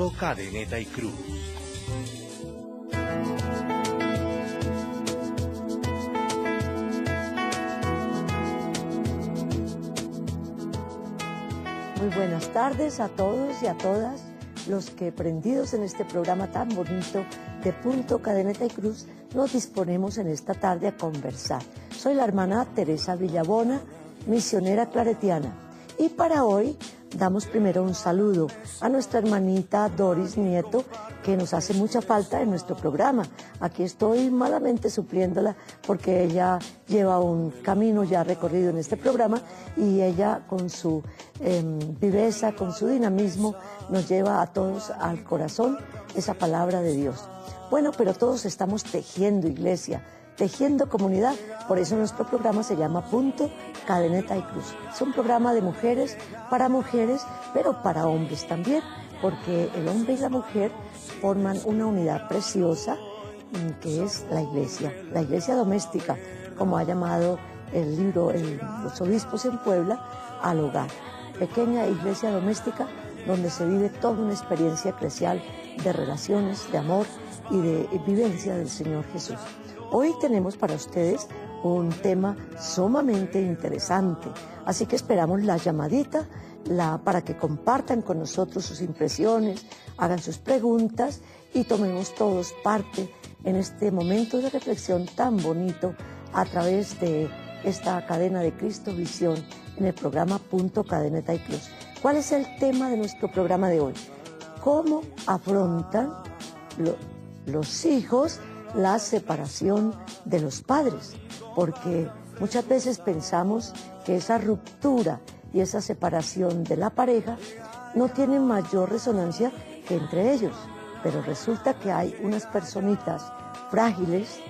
Punto Cadeneta y Cruz. Muy buenas tardes a todos y a todas los que, prendidos en este programa tan bonito de Punto Cadeneta y Cruz, nos disponemos en esta tarde a conversar. Soy la hermana Teresa Villabona, misionera claretiana, y para hoy damos primero un saludo a nuestra hermanita Doris Nieto, que nos hace mucha falta en nuestro programa. Aquí estoy malamente supliéndola porque ella lleva un camino ya recorrido en este programa y ella con su viveza, con su dinamismo, nos lleva a todos al corazón esa palabra de Dios. Bueno, pero todos estamos tejiendo iglesia, tejiendo comunidad, por eso nuestro programa se llama Punto Cadeneta y Cruz. Es un programa de mujeres, pero para hombres también, porque el hombre y la mujer forman una unidad preciosa que es la iglesia doméstica, como ha llamado el libro Los Obispos en Puebla, al hogar. Pequeña iglesia doméstica donde se vive toda una experiencia eclesial de relaciones, de amor y de vivencia del Señor Jesús. Hoy tenemos para ustedes un tema sumamente interesante, así que esperamos la llamadita para que compartan con nosotros sus impresiones, hagan sus preguntas y tomemos todos parte en este momento de reflexión tan bonito a través de esta cadena de Cristo Visión en el programa Punto Cadeneta y Cruz. ¿Cuál es el tema de nuestro programa de hoy? ¿Cómo afrontan los hijos la separación de los padres? Porque muchas veces pensamos que esa ruptura y esa separación de la pareja no tiene mayor resonancia que entre ellos, pero resulta que hay unas personitas frágiles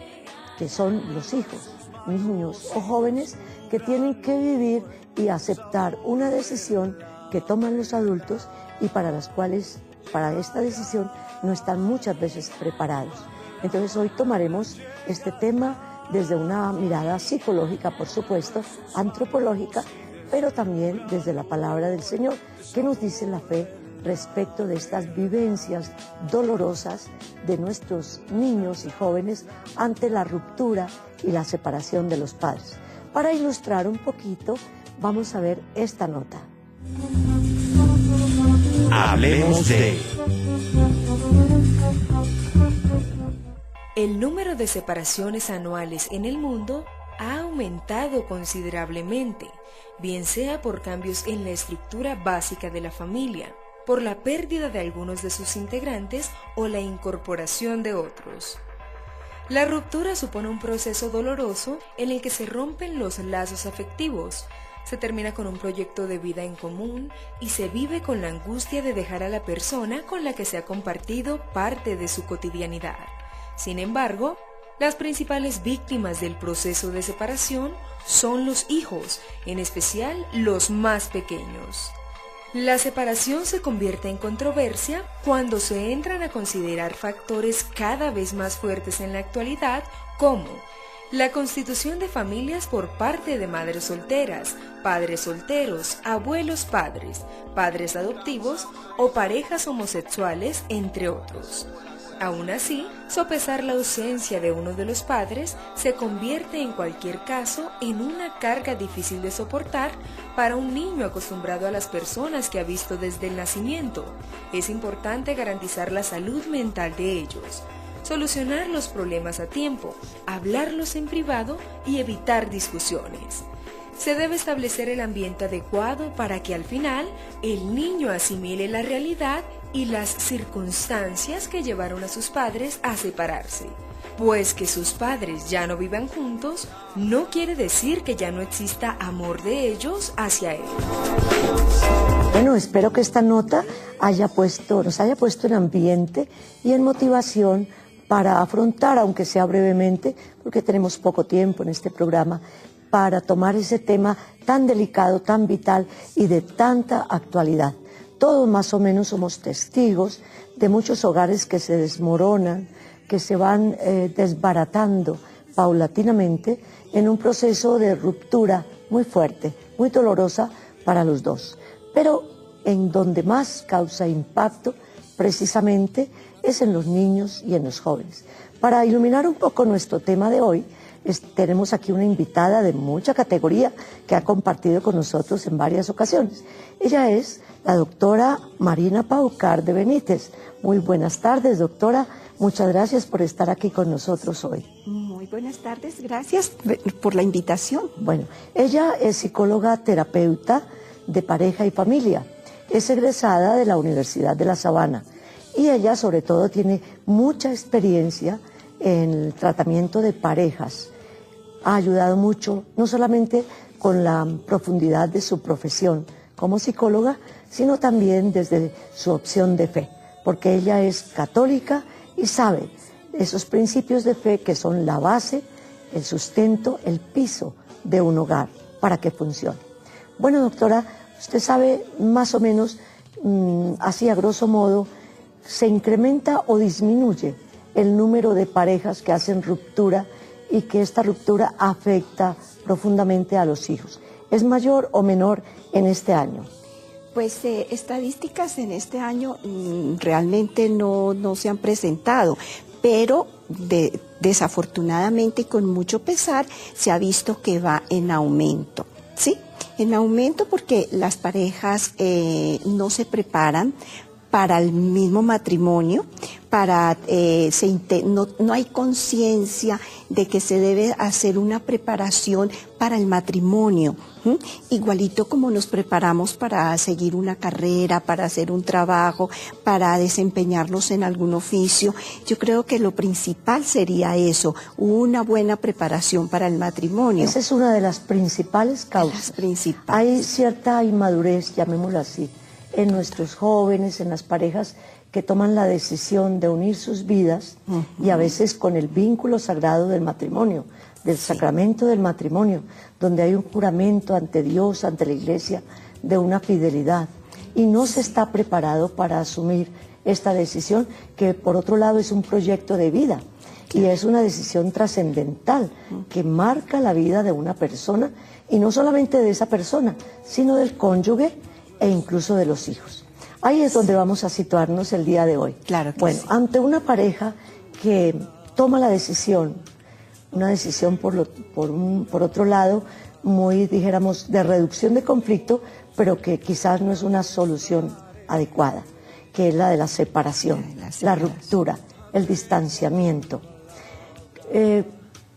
que son los hijos, niños o jóvenes que tienen que vivir y aceptar una decisión que toman los adultos y para las cuales, para esta decisión, no están muchas veces preparados. Entonces hoy tomaremos este tema desde una mirada psicológica, por supuesto, antropológica, pero también desde la palabra del Señor. ¿Qué nos dice la fe respecto de estas vivencias dolorosas de nuestros niños y jóvenes ante la ruptura y la separación de los padres? Para ilustrar un poquito, vamos a ver esta nota. Hablemos de... El número de separaciones anuales en el mundo ha aumentado considerablemente, bien sea por cambios en la estructura básica de la familia, por la pérdida de algunos de sus integrantes o la incorporación de otros. La ruptura supone un proceso doloroso en el que se rompen los lazos afectivos, se termina con un proyecto de vida en común y se vive con la angustia de dejar a la persona con la que se ha compartido parte de su cotidianidad. Sin embargo, las principales víctimas del proceso de separación son los hijos, en especial los más pequeños. La separación se convierte en controversia cuando se entran a considerar factores cada vez más fuertes en la actualidad, como la constitución de familias por parte de madres solteras, padres solteros, abuelos padres, padres adoptivos o parejas homosexuales, entre otros. Aún así, sopesar la ausencia de uno de los padres se convierte en cualquier caso en una carga difícil de soportar para un niño acostumbrado a las personas que ha visto desde el nacimiento. Es importante garantizar la salud mental de ellos, solucionar los problemas a tiempo, hablarlos en privado y evitar discusiones. Se debe establecer el ambiente adecuado para que al final el niño asimile la realidad y las circunstancias que llevaron a sus padres a separarse. Pues que sus padres ya no vivan juntos no quiere decir que ya no exista amor de ellos hacia él. Bueno, espero que esta nota nos haya puesto en ambiente y en motivación para afrontar, aunque sea brevemente, porque tenemos poco tiempo en este programa, para tomar ese tema tan delicado, tan vital y de tanta actualidad. Todos más o menos somos testigos de muchos hogares que se desmoronan, que se van desbaratando paulatinamente en un proceso de ruptura muy fuerte, muy dolorosa para los dos. Pero en donde más causa impacto precisamente es en los niños y en los jóvenes. Para iluminar un poco nuestro tema de hoy, tenemos aquí una invitada de mucha categoría que ha compartido con nosotros en varias ocasiones. Ella es la doctora Marina Paucar de Benítez. Muy buenas tardes, doctora. Muchas gracias por estar aquí con nosotros hoy. Muy buenas tardes, gracias por la invitación. Bueno, ella es psicóloga terapeuta de pareja y familia. Es egresada de la Universidad de La Sabana y ella sobre todo tiene mucha experiencia en el tratamiento de parejas. Ha ayudado mucho, no solamente con la profundidad de su profesión como psicóloga, sino también desde su opción de fe, porque ella es católica y sabe esos principios de fe que son la base, el sustento, el piso de un hogar para que funcione. Bueno, doctora, usted sabe más o menos, así a grosso modo, ¿se incrementa o disminuye el número de parejas que hacen ruptura y que esta ruptura afecta profundamente a los hijos? ¿Es mayor o menor en este año? Pues estadísticas en este año realmente no se han presentado, pero desafortunadamente y con mucho pesar se ha visto que va en aumento, ¿sí? En aumento porque las parejas no se preparan para el mismo matrimonio, no hay conciencia de que se debe hacer una preparación para el matrimonio, igualito como nos preparamos para seguir una carrera, para hacer un trabajo, para desempeñarnos en algún oficio. Yo creo que lo principal sería eso, una buena preparación para el matrimonio. Esa es una de las principales causas. Hay cierta inmadurez, llamémoslo así, en nuestros jóvenes, en las parejas que toman la decisión de unir sus vidas y a veces con el vínculo sagrado del matrimonio, del sacramento del matrimonio, donde hay un juramento ante Dios, ante la Iglesia, de una fidelidad. Y no se está preparado para asumir esta decisión, que por otro lado es un proyecto de vida y es una decisión trascendental que marca la vida de una persona, y no solamente de esa persona, sino del cónyuge e incluso de los hijos. Ahí es donde vamos a situarnos el día de hoy. Claro que bueno, sí. Ante una pareja que toma la decisión, una decisión por otro lado muy, dijéramos, de reducción de conflicto, pero que quizás no es una solución adecuada, que es la de la separación, la ruptura, el distanciamiento.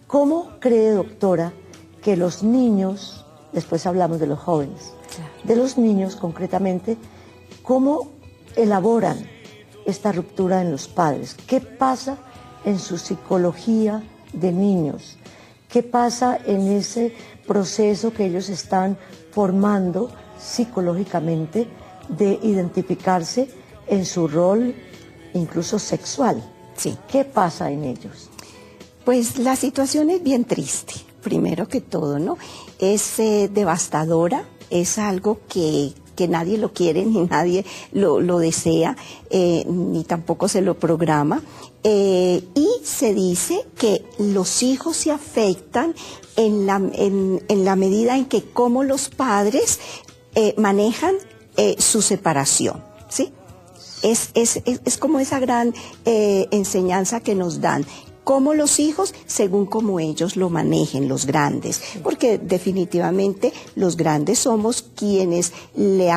¿Cómo cree, doctora, que los niños, después hablamos de los jóvenes, de los niños concretamente, cómo elaboran esta ruptura en los padres? ¿Qué pasa en su psicología de niños? ¿Qué pasa en ese proceso que ellos están formando psicológicamente de identificarse en su rol incluso sexual? Sí. ¿Qué pasa en ellos? Pues la situación es bien triste, primero que todo, ¿no? Es devastadora, es algo que nadie lo quiere, ni nadie lo desea, ni tampoco se lo programa. Y se dice que los hijos se afectan en la medida en que cómo los padres manejan su separación, ¿sí? Es como esa gran enseñanza que nos dan. Como los hijos, según como ellos lo manejen, los grandes, porque definitivamente los grandes somos quienes le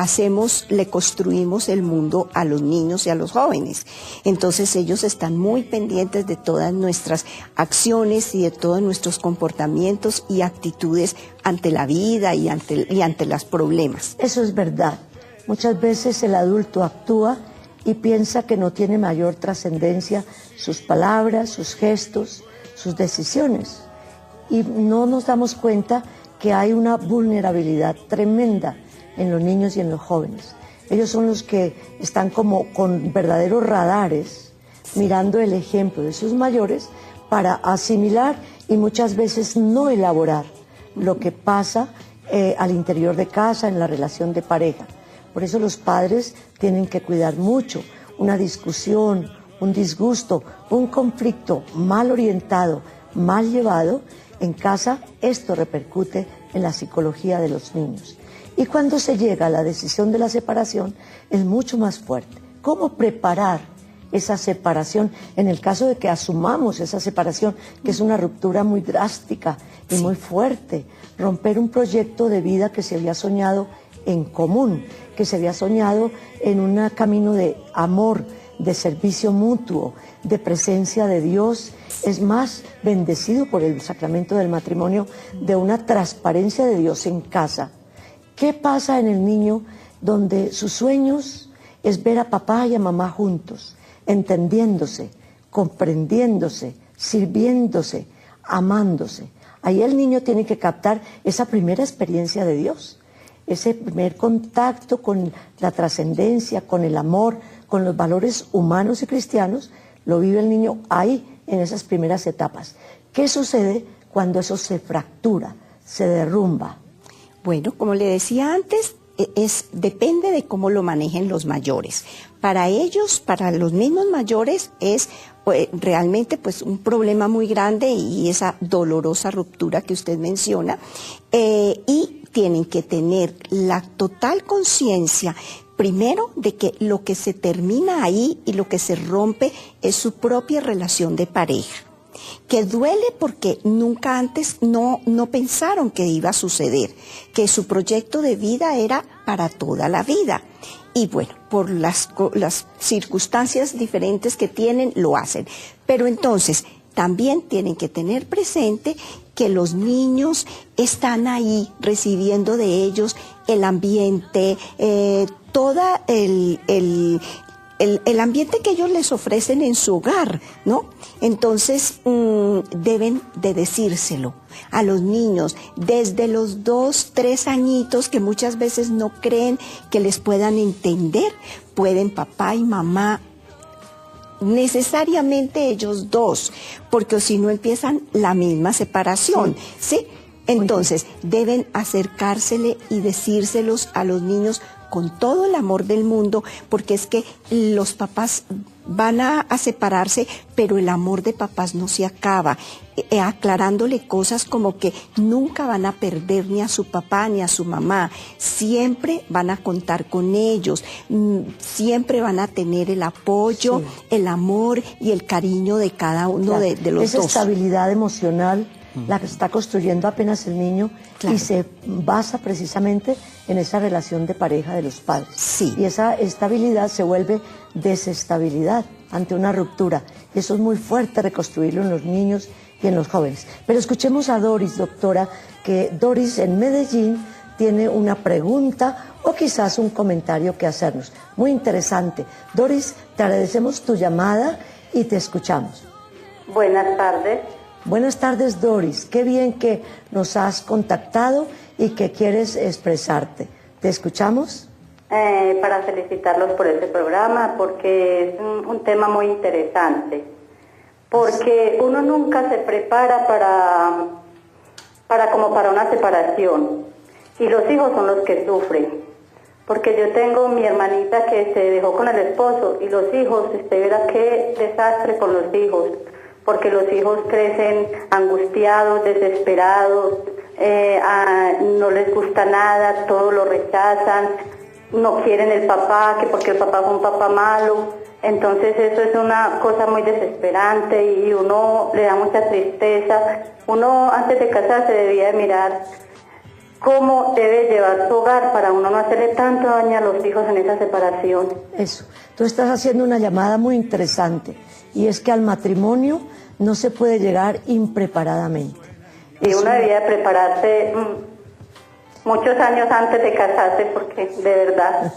construimos el mundo a los niños y a los jóvenes. Entonces ellos están muy pendientes de todas nuestras acciones y de todos nuestros comportamientos y actitudes ante la vida y ante los problemas. Eso es verdad. Muchas veces el adulto actúa y piensa que no tiene mayor trascendencia sus palabras, sus gestos, sus decisiones. Y no nos damos cuenta que hay una vulnerabilidad tremenda en los niños y en los jóvenes. Ellos son los que están como con verdaderos radares, mirando el ejemplo de sus mayores para asimilar y muchas veces no elaborar lo que pasa al interior de casa, en la relación de pareja. Por eso los padres tienen que cuidar mucho una discusión, un disgusto, un conflicto mal orientado, mal llevado en casa. Esto repercute en la psicología de los niños. Y cuando se llega a la decisión de la separación es mucho más fuerte, ¿cómo preparar esa separación? En el caso de que asumamos esa separación, que es una ruptura muy drástica y muy fuerte, romper un proyecto de vida que se había soñado en común, que se había soñado en un camino de amor, de servicio mutuo, de presencia de Dios, es más, bendecido por el sacramento del matrimonio, de una transparencia de Dios en casa. ¿Qué pasa en el niño donde sus sueños es ver a papá y a mamá juntos, entendiéndose, comprendiéndose, sirviéndose, amándose? Ahí el niño tiene que captar esa primera experiencia de Dios, ese primer contacto con la trascendencia, con el amor, con los valores humanos y cristianos, lo vive el niño ahí, en esas primeras etapas. ¿Qué sucede cuando eso se fractura, se derrumba? Bueno, como le decía antes, depende de cómo lo manejen los mayores. Para ellos, para los mismos mayores, es realmente pues un problema muy grande y esa dolorosa ruptura que usted menciona, y tienen que tener la total conciencia, primero, de que lo que se termina ahí y lo que se rompe es su propia relación de pareja, que duele porque nunca antes no pensaron que iba a suceder, que su proyecto de vida era para toda la vida. Y bueno, por las circunstancias diferentes que tienen, lo hacen. Pero entonces, también tienen que tener presente que los niños están ahí recibiendo de ellos el ambiente, todo el ambiente que ellos les ofrecen en su hogar, ¿no? Entonces, deben de decírselo a los niños desde los 2, 3 añitos, que muchas veces no creen que les puedan entender. Pueden papá y mamá, necesariamente ellos dos, porque si no empiezan la misma separación, ¿sí? Entonces, deben acercársele y decírselos a los niños con todo el amor del mundo, porque es que los papás van a separarse, pero el amor de papás no se acaba, aclarándole cosas como que nunca van a perder ni a su papá ni a su mamá, siempre van a contar con ellos, siempre van a tener el apoyo, el amor y el cariño de cada uno de los esa dos. Esa estabilidad emocional la que está construyendo apenas el niño, y se basa precisamente en esa relación de pareja de los padres. Sí. Y esa estabilidad se vuelve desestabilidad ante una ruptura. Y eso es muy fuerte reconstruirlo en los niños y en los jóvenes. Pero escuchemos a Doris, doctora, que Doris en Medellín tiene una pregunta o quizás un comentario que hacernos. Muy interesante. Doris, te agradecemos tu llamada y te escuchamos. Buenas tardes. Buenas tardes, Doris. Qué bien que nos has contactado y que quieres expresarte. ¿Te escuchamos? Para felicitarlos por este programa, porque es un tema muy interesante. Porque uno nunca se prepara para una separación. Y los hijos son los que sufren. Porque yo tengo mi hermanita que se dejó con el esposo y los hijos, usted verá qué desastre con los hijos. Porque los hijos crecen angustiados, desesperados, no les gusta nada, todo lo rechazan, no quieren el papá, que porque el papá fue un papá malo. Entonces eso es una cosa muy desesperante y uno le da mucha tristeza. Uno antes de casarse debía de mirar cómo debe llevar su hogar para uno no hacerle tanto daño a los hijos en esa separación. Eso, tú estás haciendo una llamada muy interesante, y es que al matrimonio no se puede llegar impreparadamente. Y uno debía de prepararse muchos años antes de casarse, porque de verdad.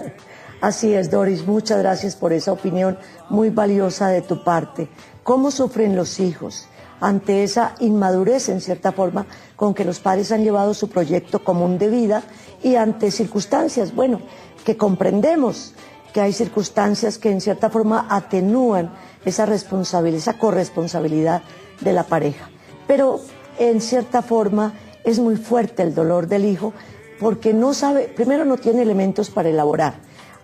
Así es, Doris, muchas gracias por esa opinión muy valiosa de tu parte. ¿Cómo sufren los hijos ante esa inmadurez, en cierta forma, con que los padres han llevado su proyecto común de vida, y ante circunstancias, bueno, que comprendemos que hay circunstancias que en cierta forma atenúan esa responsabilidad, esa corresponsabilidad de la pareja? Pero en cierta forma es muy fuerte el dolor del hijo, porque no sabe, primero no tiene elementos para elaborar.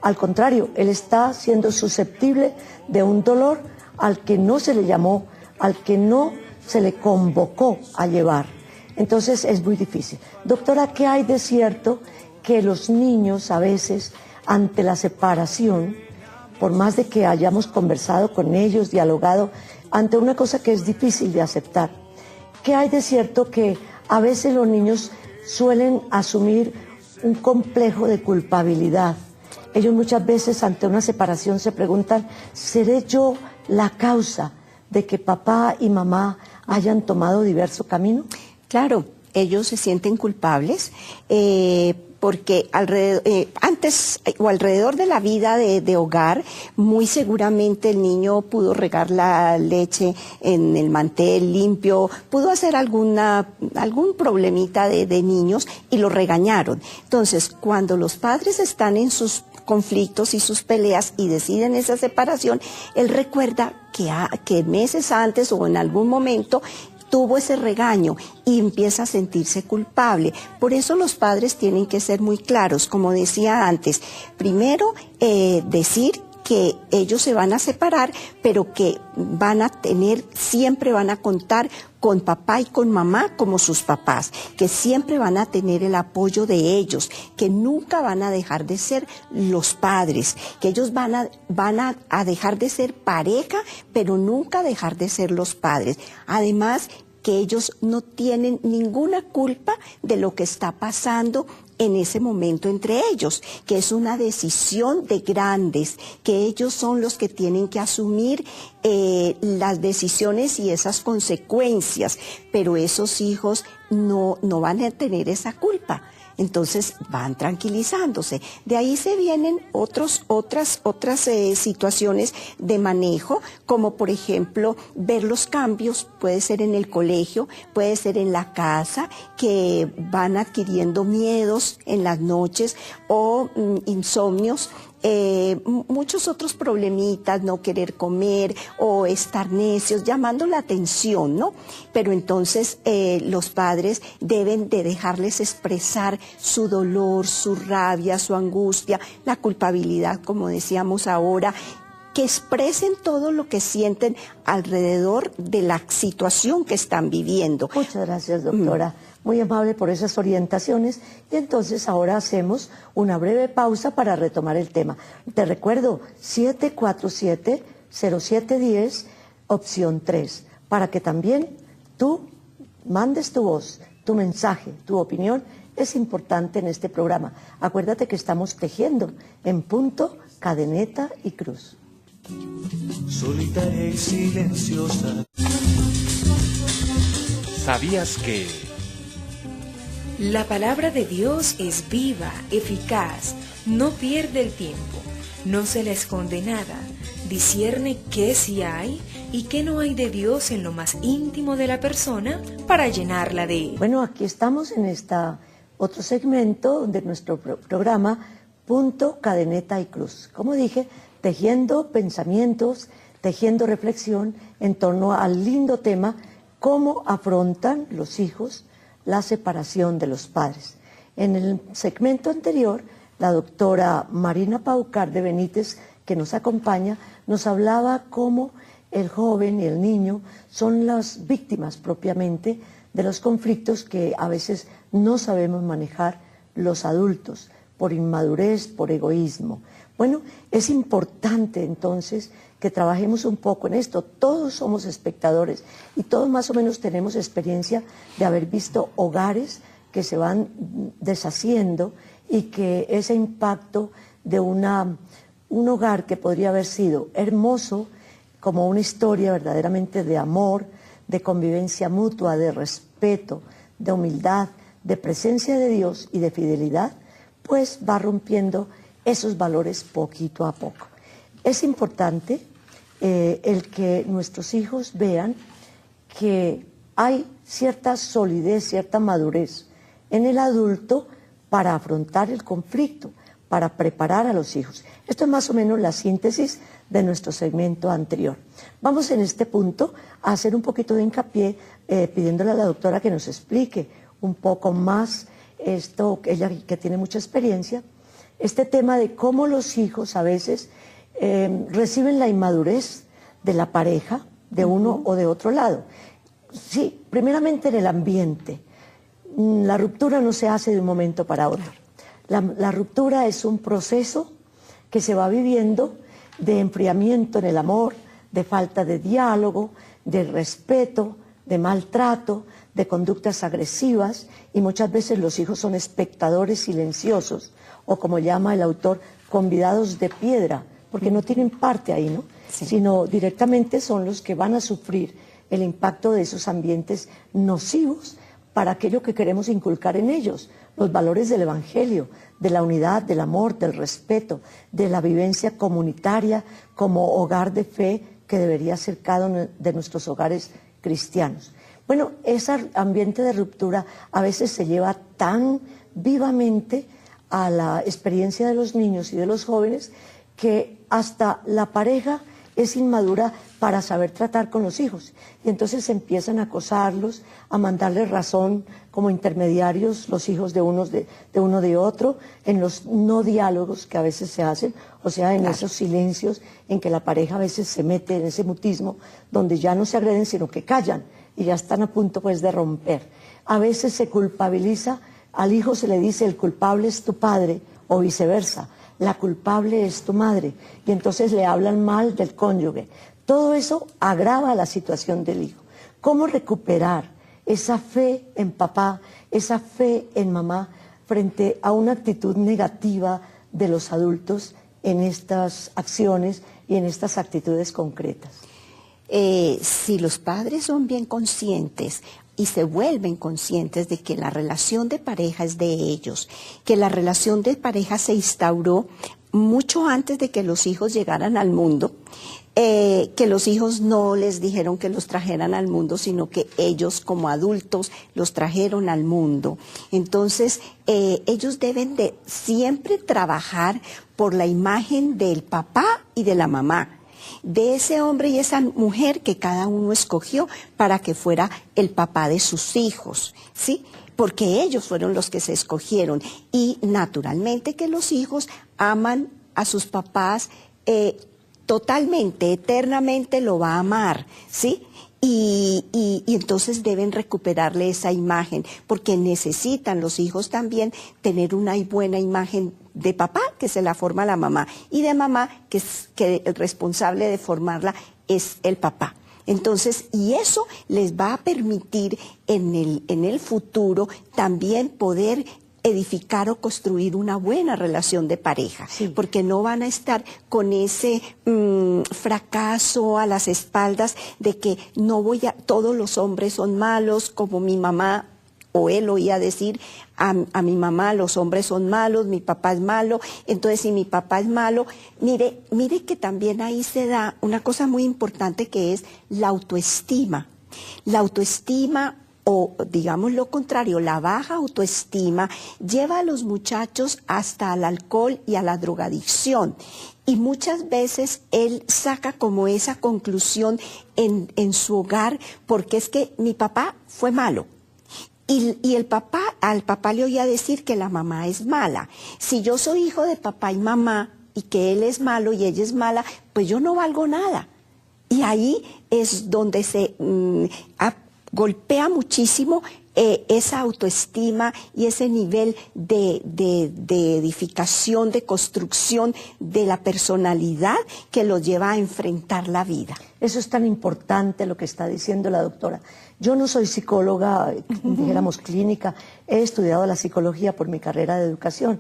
Al contrario, él está siendo susceptible de un dolor al que no se le llamó, al que no se le convocó a llevar. Entonces es muy difícil. Doctora, ¿qué hay de cierto que los niños a veces, ante la separación, por más de que hayamos conversado con ellos, dialogado, ante una cosa que es difícil de aceptar. ¿Qué hay de cierto? Que a veces los niños suelen asumir un complejo de culpabilidad. Ellos muchas veces ante una separación se preguntan, ¿seré yo la causa de que papá y mamá hayan tomado diverso camino? Claro, ellos se sienten culpables porque alrededor de la vida de hogar, muy seguramente el niño pudo regar la leche en el mantel limpio, pudo hacer algún problemita de niños y lo regañaron. Entonces, cuando los padres están en sus conflictos y sus peleas y deciden esa separación, él recuerda que meses antes o en algún momento tuvo ese regaño y empieza a sentirse culpable. Por eso los padres tienen que ser muy claros, como decía antes. Primero, decir que ellos se van a separar, pero que siempre van a contar con papá y con mamá como sus papás, que siempre van a tener el apoyo de ellos, que nunca van a dejar de ser los padres, que ellos van a dejar de ser pareja, pero nunca dejar de ser los padres. Además, que ellos no tienen ninguna culpa de lo que está pasando en ese momento entre ellos, que es una decisión de grandes, que ellos son los que tienen que asumir las decisiones y esas consecuencias, pero esos hijos no van a tener esa culpa. Entonces van tranquilizándose. De ahí se vienen otras situaciones de manejo, como por ejemplo ver los cambios, puede ser en el colegio, puede ser en la casa, que van adquiriendo miedos en las noches o insomnios. Muchos otros problemitas, no querer comer o estar necios, llamando la atención, ¿no? Pero entonces los padres deben de dejarles expresar su dolor, su rabia, su angustia, la culpabilidad, como decíamos ahora, que expresen todo lo que sienten alrededor de la situación que están viviendo. Muchas gracias, doctora. Muy amable por esas orientaciones. Y entonces ahora hacemos una breve pausa para retomar el tema. Te recuerdo, 747-0710, opción 3, para que también tú mandes tu voz, tu mensaje, tu opinión. Es importante en este programa. Acuérdate que estamos tejiendo en punto, cadeneta y cruz. Solitaria y silenciosa. ¿Sabías que? La palabra de Dios es viva, eficaz, no pierde el tiempo, no se le esconde nada, discierne qué sí hay y qué no hay de Dios en lo más íntimo de la persona para llenarla de él. Bueno, aquí estamos en otro segmento de nuestro programa, punto, cadeneta y cruz. Como dije, tejiendo pensamientos, tejiendo reflexión en torno al lindo tema, cómo afrontan los hijos la separación de los padres. En el segmento anterior, la doctora Marina Paucar de Benítez, que nos acompaña, nos hablaba cómo el joven y el niño son las víctimas propiamente de los conflictos que a veces no sabemos manejar los adultos, por inmadurez, por egoísmo. Bueno, es importante entonces que trabajemos un poco en esto. Todos somos espectadores y todos más o menos tenemos experiencia de haber visto hogares que se van deshaciendo y que ese impacto de un hogar que podría haber sido hermoso, como una historia verdaderamente de amor, de convivencia mutua, de respeto, de humildad, de presencia de Dios y de fidelidad, pues va rompiendo esos valores poquito a poco. Es importante el que nuestros hijos vean que hay cierta solidez, cierta madurez en el adulto para afrontar el conflicto, para preparar a los hijos. Esto es más o menos la síntesis de nuestro segmento anterior. Vamos en este punto a hacer un poquito de hincapié pidiéndole a la doctora que nos explique un poco más esto, ella que tiene mucha experiencia, este tema de cómo los hijos a veces reciben la inmadurez de la pareja, de uno o de otro lado. Sí, primeramente en el ambiente. La ruptura no se hace de un momento para otro. La ruptura es un proceso que se va viviendo de enfriamiento en el amor, de falta de diálogo, de respeto, de maltrato, de conductas agresivas, y muchas veces los hijos son espectadores silenciosos, o como llama el autor, convidados de piedra, porque no tienen parte ahí, ¿no? Sí. Sino directamente son los que van a sufrir el impacto de esos ambientes nocivos para aquello que queremos inculcar en ellos, los valores del Evangelio, de la unidad, del amor, del respeto, de la vivencia comunitaria como hogar de fe que debería ser cada uno de nuestros hogares cristianos. Bueno, ese ambiente de ruptura a veces se lleva tan vivamente a la experiencia de los niños y de los jóvenes que hasta la pareja es inmadura para saber tratar con los hijos, y entonces empiezan a acosarlos, a mandarles razón como intermediarios los hijos de uno de otro, en los no diálogos que a veces se hacen, o sea, en esos silencios en que la pareja a veces se mete en ese mutismo donde ya no se agreden sino que callan y ya están a punto pues de romper. A veces se culpabiliza, al hijo se le dice el culpable es tu padre o viceversa, la culpable es tu madre, y entonces le hablan mal del cónyuge. Todo eso agrava la situación del hijo. ¿Cómo recuperar esa fe en papá, esa fe en mamá frente a una actitud negativa de los adultos en estas acciones y en estas actitudes concretas? Si los padres son bien conscientes y se vuelven conscientes de que la relación de pareja es de ellos, que la relación de pareja se instauró mucho antes de que los hijos llegaran al mundo, que los hijos no les dijeron que los trajeran al mundo, sino que ellos como adultos los trajeron al mundo. Entonces, ellos deben de siempre trabajar por la imagen del papá y de la mamá, de ese hombre y esa mujer que cada uno escogió para que fuera el papá de sus hijos, ¿sí? Porque ellos fueron los que se escogieron, y naturalmente que los hijos aman a sus papás totalmente, eternamente lo va a amar, ¿sí? Y entonces deben recuperarle esa imagen, porque necesitan los hijos también tener una buena imagen de papá, que se la forma la mamá, y de mamá, que el responsable de formarla es el papá. Entonces, y eso les va a permitir en el futuro también poder edificar o construir una buena relación de pareja, sí, porque no van a estar con ese fracaso a las espaldas de que todos los hombres son malos, como mi mamá o él oía decir a mi mamá, los hombres son malos, mi papá es malo, entonces si mi papá es malo, mire que también ahí se da una cosa muy importante, que es la autoestima. La autoestima, o digamos lo contrario, la baja autoestima, lleva a los muchachos hasta el alcohol y a la drogadicción. Y muchas veces él saca como esa conclusión en su hogar, porque es que mi papá fue malo. Y al papá le oía decir que la mamá es mala. Si yo soy hijo de papá y mamá y que él es malo y ella es mala, pues yo no valgo nada. Y ahí es donde se golpea muchísimo esa autoestima y ese nivel de edificación, de construcción de la personalidad que los lleva a enfrentar la vida. Eso es tan importante lo que está diciendo la doctora. Yo no soy psicóloga, dijéramos clínica, he estudiado la psicología por mi carrera de educación,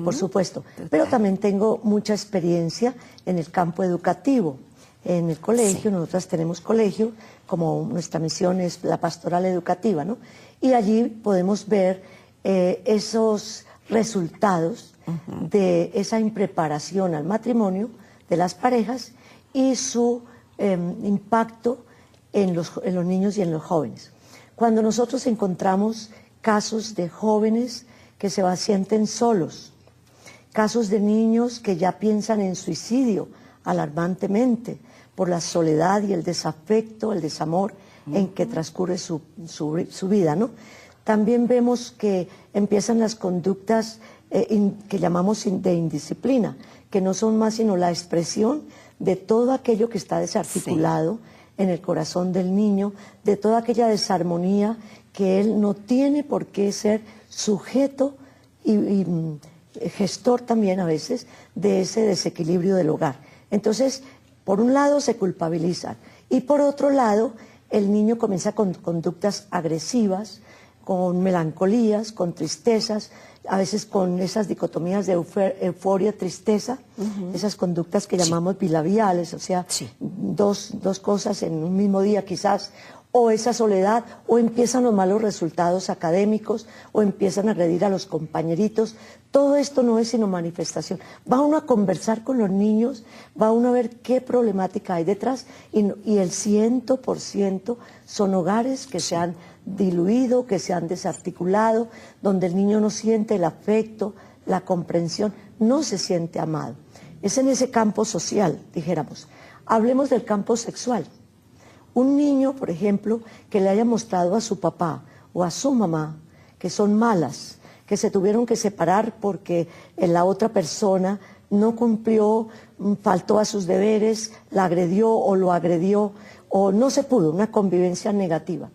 por supuesto, pero también tengo mucha experiencia en el campo educativo. En el colegio, nosotras tenemos colegio, como nuestra misión es la pastoral educativa, ¿no? Y allí podemos ver esos resultados de esa impreparación al matrimonio de las parejas y su impacto en los niños y en los jóvenes. Cuando nosotros encontramos casos de jóvenes que se sienten solos, casos de niños que ya piensan en suicidio alarmantemente por la soledad y el desafecto, el desamor en que transcurre su vida, ¿no? También vemos que empiezan las conductas que llamamos de indisciplina, que no son más sino la expresión de todo aquello que está desarticulado en el corazón del niño, de toda aquella desarmonía que él no tiene por qué ser sujeto y gestor también a veces de ese desequilibrio del hogar. Entonces, por un lado se culpabilizan y por otro lado el niño comienza con conductas agresivas, con melancolías, con tristezas, a veces con esas dicotomías de euforia, tristeza, esas conductas que llamamos bilabiales, o sea, dos cosas en un mismo día quizás, o esa soledad, o empiezan los malos resultados académicos, o empiezan a agredir a los compañeritos. Todo esto no es sino manifestación. Va uno a conversar con los niños, va uno a ver qué problemática hay detrás, y el 100% son hogares que se han diluido, que se han desarticulado, donde el niño no siente el afecto, la comprensión, no se siente amado. Es en ese campo social, dijéramos. Hablemos del campo sexual. Un niño, por ejemplo, que le haya mostrado a su papá o a su mamá que son malas, que se tuvieron que separar porque la otra persona no cumplió, faltó a sus deberes, la agredió o lo agredió, o no se pudo, una convivencia negativa.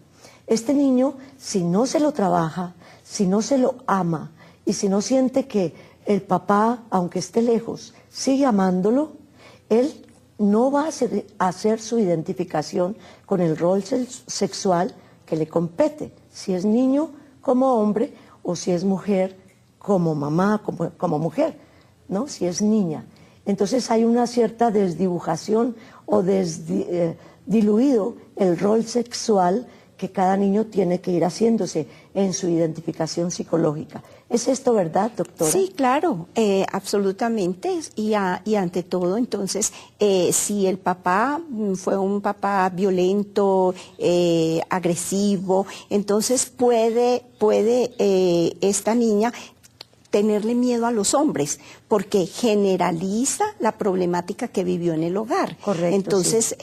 Este niño, si no se lo trabaja, si no se lo ama y si no siente que el papá, aunque esté lejos, sigue amándolo, él no va a hacer su identificación con el rol sexual que le compete, si es niño como hombre o si es mujer como mamá, como mujer, ¿no? Si es niña. Entonces hay una cierta desdibujación o diluido el rol sexual que cada niño tiene que ir haciéndose en su identificación psicológica. ¿Es esto verdad, doctora? Sí, claro, absolutamente. Y ante todo, entonces, si el papá fue un papá violento, agresivo, entonces puede esta niña tenerle miedo a los hombres, porque generaliza la problemática que vivió en el hogar. Correcto. Entonces,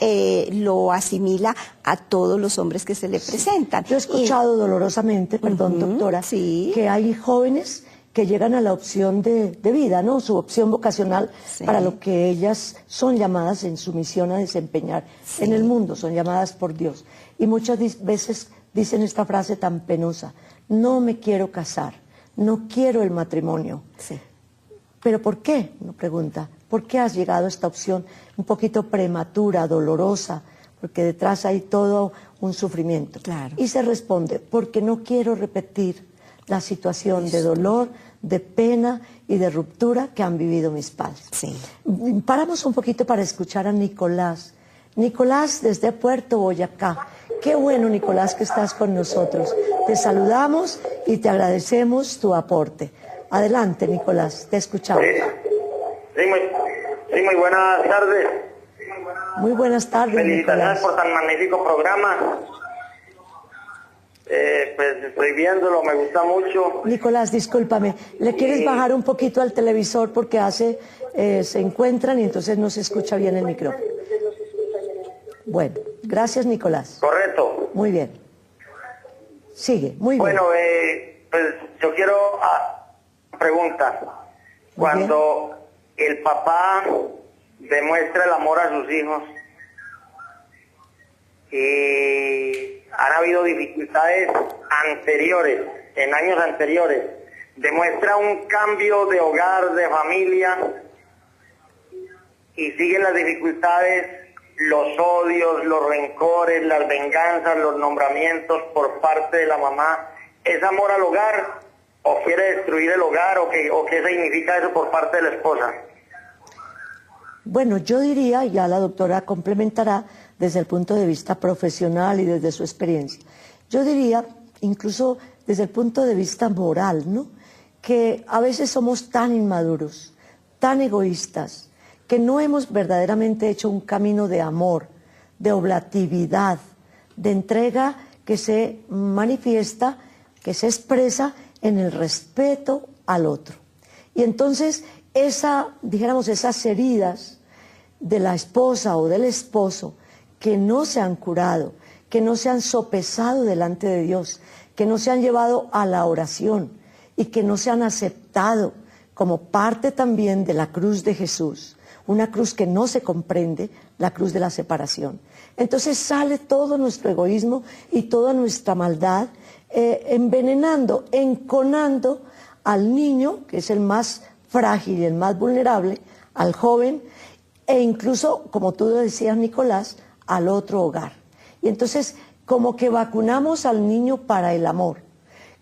lo asimila a todos los hombres que se le presentan. Yo he escuchado dolorosamente, perdón, doctora, que hay jóvenes que llegan a la opción de vida, ¿no? Su opción vocacional para lo que ellas son llamadas en su misión a desempeñar en el mundo, son llamadas por Dios. Y muchas veces dicen esta frase tan penosa: no me quiero casar. No quiero el matrimonio. Sí. ¿Pero por qué? Uno pregunta. ¿Por qué has llegado a esta opción un poquito prematura, dolorosa? Porque detrás hay todo un sufrimiento. Claro. Y se responde: porque no quiero repetir la situación de dolor, de pena y de ruptura que han vivido mis padres. Sí. Paramos un poquito para escuchar a Nicolás. Nicolás, desde Puerto Boyacá. Qué bueno, Nicolás, que estás con nosotros. Te saludamos y te agradecemos tu aporte. Adelante, Nicolás, te escuchamos. Sí, muy buenas tardes. Muy buenas tardes, Felicitaciones Nicolás. por tan magnífico programa. Pues estoy viéndolo, me gusta mucho. Nicolás, discúlpame, ¿le quieres bajar un poquito al televisor porque se encuentran y entonces no se escucha bien el micrófono? Bueno, gracias, Nicolás. Correcto. Muy bien. Sigue, muy bien. Bueno, pues yo quiero preguntar. Cuando el papá demuestra el amor a sus hijos, han habido dificultades anteriores, en años anteriores, demuestra un cambio de hogar, de familia, y siguen las dificultades, los odios, los rencores, las venganzas, los nombramientos por parte de la mamá. ¿Es amor al hogar o quiere destruir el hogar o qué significa eso por parte de la esposa? Bueno, yo diría, ya la doctora complementará desde el punto de vista profesional y desde su experiencia, yo diría, incluso desde el punto de vista moral, ¿no? Que a veces somos tan inmaduros, tan egoístas, que no hemos verdaderamente hecho un camino de amor, de oblatividad, de entrega que se manifiesta, que se expresa en el respeto al otro. Y entonces esas heridas de la esposa o del esposo que no se han curado, que no se han sopesado delante de Dios, que no se han llevado a la oración y que no se han aceptado como parte también de la cruz de Jesús, una cruz que no se comprende, la cruz de la separación. Entonces sale todo nuestro egoísmo y toda nuestra maldad envenenando, enconando al niño, que es el más frágil y el más vulnerable, al joven, e incluso, como tú decías, Nicolás, al otro hogar. Y entonces, como que vacunamos al niño para el amor,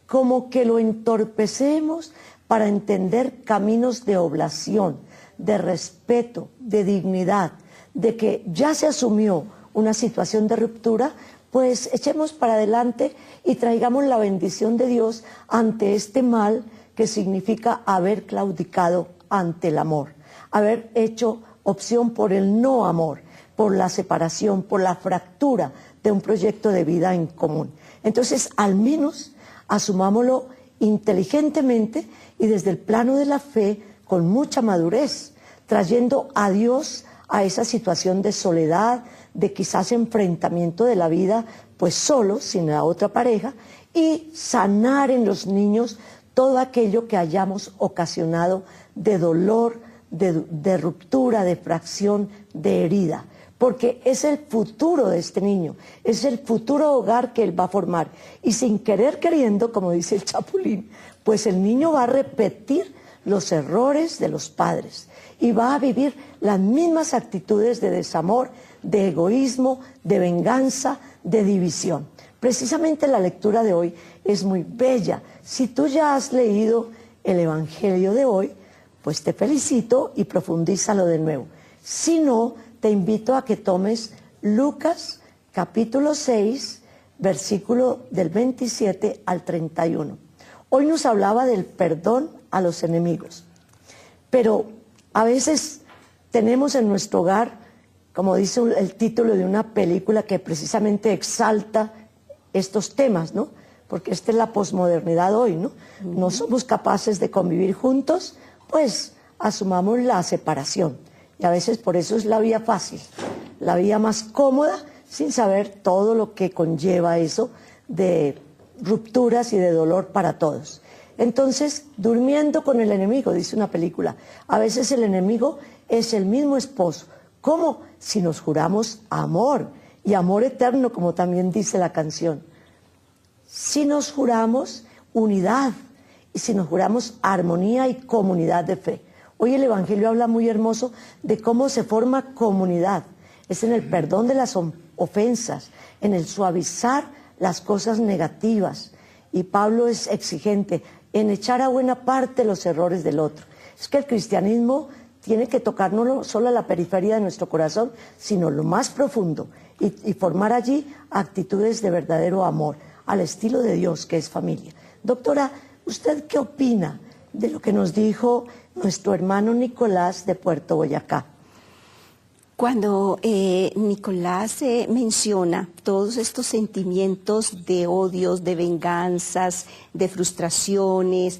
como que lo entorpecemos para entender caminos de oblación, de respeto, de dignidad, de que ya se asumió una situación de ruptura, pues echemos para adelante y traigamos la bendición de Dios ante este mal que significa haber claudicado ante el amor, haber hecho opción por el no amor, por la separación, por la fractura de un proyecto de vida en común. Entonces, al menos asumámoslo inteligentemente y desde el plano de la fe, con mucha madurez, trayendo a Dios a esa situación de soledad, de quizás enfrentamiento de la vida, pues solo, sin la otra pareja, y sanar en los niños todo aquello que hayamos ocasionado de dolor, de ruptura, de fracción, de herida. Porque es el futuro de este niño, es el futuro hogar que él va a formar. Y sin querer queriendo, como dice el Chapulín, pues el niño va a repetir los errores de los padres y va a vivir las mismas actitudes de desamor, de egoísmo, de venganza, de división. Precisamente la lectura de hoy es muy bella. Si tú ya has leído el Evangelio de hoy, pues te felicito y profundízalo de nuevo. Si no, te invito a que tomes Lucas capítulo 6, versículo del 27 al 31. Hoy nos hablaba del perdón a los enemigos, pero a veces tenemos en nuestro hogar, como dice el título de una película que precisamente exalta estos temas, ¿no? Porque esta es la posmodernidad hoy, ¿no? No somos capaces de convivir juntos, pues asumamos la separación. Y a veces por eso es la vía fácil, la vía más cómoda, sin saber todo lo que conlleva eso de rupturas y de dolor para todos. Entonces, durmiendo con el enemigo, dice una película, a veces el enemigo es el mismo esposo. ¿Cómo? Si nos juramos amor, y amor eterno, como también dice la canción. Si nos juramos unidad, y si nos juramos armonía y comunidad de fe. Hoy el Evangelio habla muy hermoso de cómo se forma comunidad. Es en el perdón de las ofensas, en el suavizar las cosas negativas. Y Pablo es exigente en echar a buena parte los errores del otro. Es que el cristianismo tiene que tocar no solo a la periferia de nuestro corazón, sino lo más profundo y formar allí actitudes de verdadero amor, al estilo de Dios, que es familia. Doctora, ¿usted qué opina de lo que nos dijo nuestro hermano Nicolás de Puerto Boyacá? Cuando Nicolás menciona todos estos sentimientos de odios, de venganzas, de frustraciones,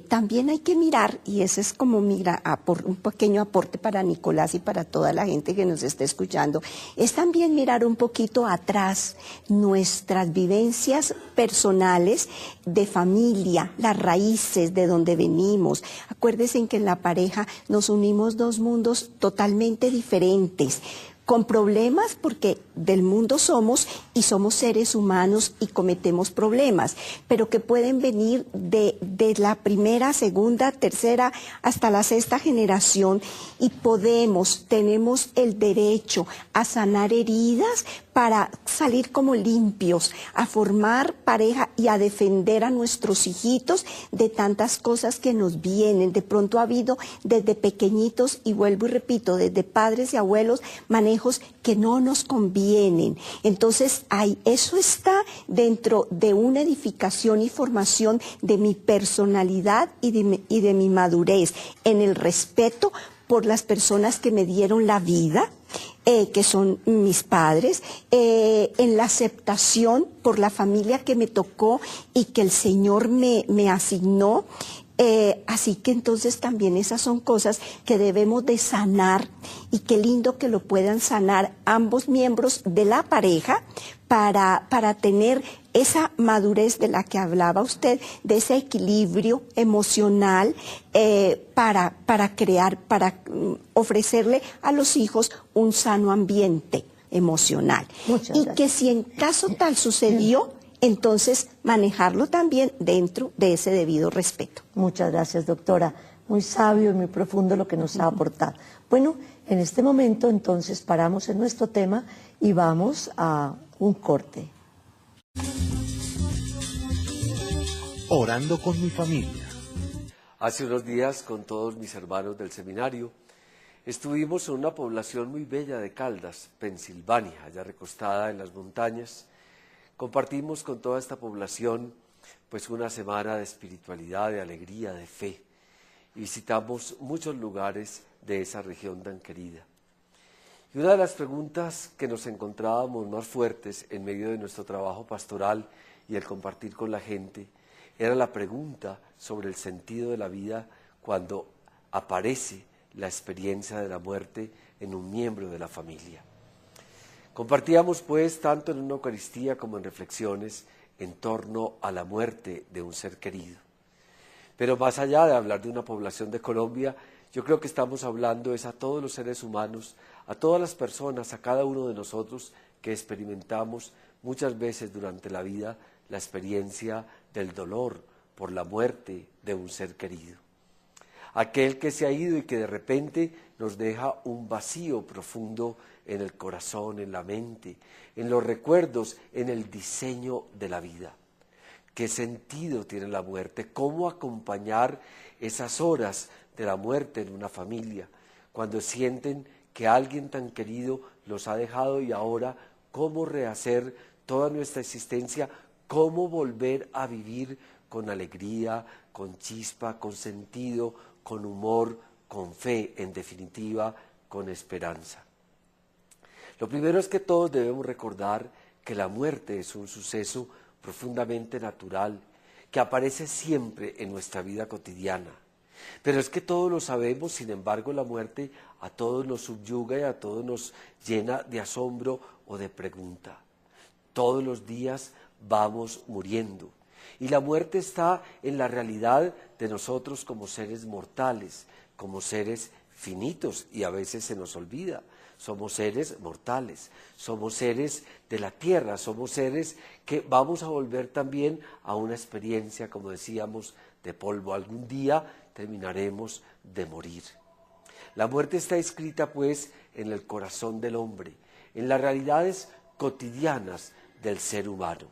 también hay que mirar, y ese es como un pequeño aporte para Nicolás y para toda la gente que nos está escuchando, es también mirar un poquito atrás nuestras vivencias personales de familia, las raíces de donde venimos. Acuérdense en que en la pareja nos unimos dos mundos totalmente diferentes, con problemas porque del mundo somos y somos seres humanos y cometemos problemas, pero que pueden venir de la primera, segunda, tercera hasta la sexta generación y tenemos el derecho a sanar heridas para salir como limpios, a formar pareja y a defender a nuestros hijitos de tantas cosas que nos vienen. De pronto ha habido desde pequeñitos, y vuelvo y repito, desde padres y abuelos, manejos que no nos convienen. Entonces, eso está dentro de una edificación y formación de mi personalidad y de mi madurez, en el respeto por las personas que me dieron la vida, que son mis padres, en la aceptación por la familia que me tocó y que el Señor me asignó. Así que entonces también esas son cosas que debemos de sanar, y qué lindo que lo puedan sanar ambos miembros de la pareja para tener esa madurez de la que hablaba usted, de ese equilibrio emocional, para crear, para ofrecerle a los hijos un sano ambiente emocional. Y que si en caso tal sucedió, entonces manejarlo también dentro de ese debido respeto. Muchas gracias, doctora. muy sabio y muy profundo lo que nos ha aportado. Bueno, en este momento entonces paramos en nuestro tema y vamos a un corte. Orando con mi familia. Hace unos días, con todos mis hermanos del seminario, estuvimos en una población muy bella de Caldas, Pensilvania, allá recostada en las montañas. Compartimos con toda esta población pues una semana de espiritualidad, de alegría, de fe. Y visitamos muchos lugares de esa región tan querida. Y una de las preguntas que nos encontrábamos más fuertes en medio de nuestro trabajo pastoral y el compartir con la gente era la pregunta sobre el sentido de la vida cuando aparece la experiencia de la muerte en un miembro de la familia. Compartíamos pues tanto en una Eucaristía como en reflexiones en torno a la muerte de un ser querido. Pero más allá de hablar de una población de Colombia, yo creo que estamos hablando es a todos los seres humanos, a todas las personas, a cada uno de nosotros que experimentamos muchas veces durante la vida la experiencia del dolor por la muerte de un ser querido. Aquel que se ha ido y que de repente nos deja un vacío profundo en el corazón, en la mente, en los recuerdos, en el diseño de la vida. ¿Qué sentido tiene la muerte? ¿Cómo acompañar esas horas de la muerte en una familia? Cuando sienten que alguien tan querido los ha dejado y ahora, ¿cómo rehacer toda nuestra existencia? ¿Cómo volver a vivir con alegría, con chispa, con sentido, con humor, con fe, en definitiva, con esperanza? Lo primero es que todos debemos recordar que la muerte es un suceso profundamente natural, que aparece siempre en nuestra vida cotidiana. Pero es que todos lo sabemos, sin embargo la muerte a todos nos subyuga y a todos nos llena de asombro o de pregunta. Todos los días vamos muriendo. Y la muerte está en la realidad de nosotros como seres mortales, como seres finitos, y a veces se nos olvida. Somos seres mortales, somos seres de la tierra, somos seres que vamos a volver también a una experiencia, como decíamos, de polvo. Algún día terminaremos de morir. La muerte está escrita pues en el corazón del hombre, en las realidades cotidianas del ser humano.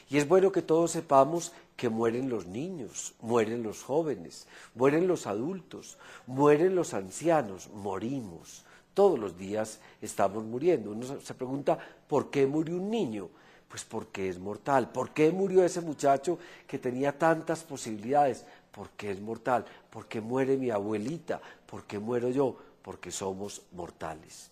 Y es bueno que todos sepamos que mueren los niños, mueren los jóvenes, mueren los adultos, mueren los ancianos, morimos. Todos los días estamos muriendo. Uno se pregunta, ¿por qué murió un niño? Pues porque es mortal. ¿Por qué murió ese muchacho que tenía tantas posibilidades? Porque es mortal. ¿Por qué muere mi abuelita? ¿Por qué muero yo? Porque somos mortales.